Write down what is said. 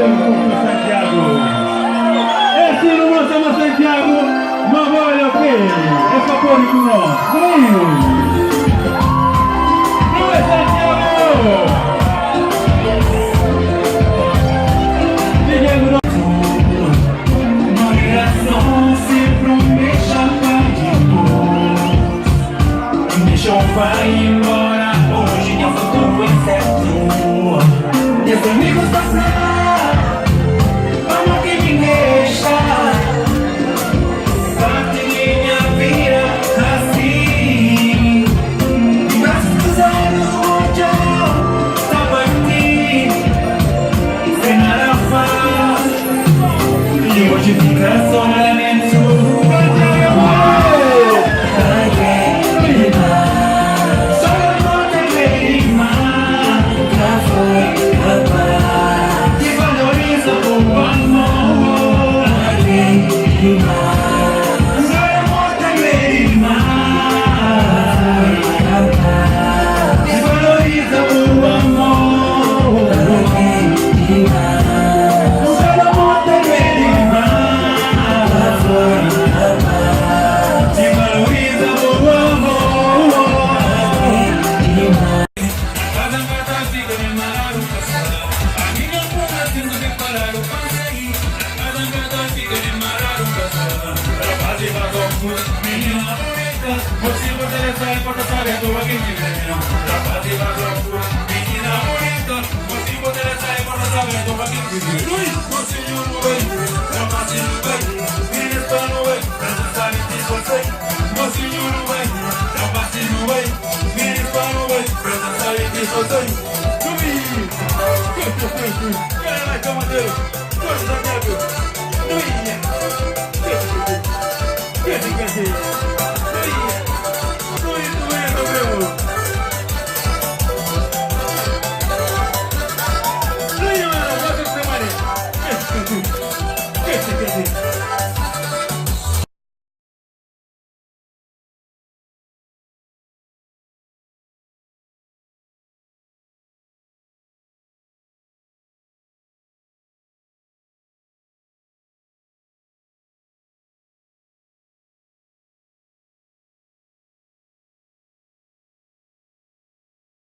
Augusto Santiago. Esse não chama Santiago, mas olha o que? É favorito nosso. Não é Santiago! Vai embora, hoje eu sou tão incerto. Meus amigos da praia, vamos que me deixa. Parte minha vida assim. Braços cruzados, onde eu estava aqui, sem nada faz. E hoje fica só lamento. Menina bonita, motivo interessante para saber do que te venho. Rapaz e vagabundo, menina bonita, motivo interessante para saber do que te venho. Mocinho no meio, rapaz no meio, menina está no meio, pra não saber de você. Mocinho no meio, rapaz no meio, menina está no meio, pra não saber de você. Domingo! Quero mais camadeiro, coisa da minha vida. Domingo! Quer dizer,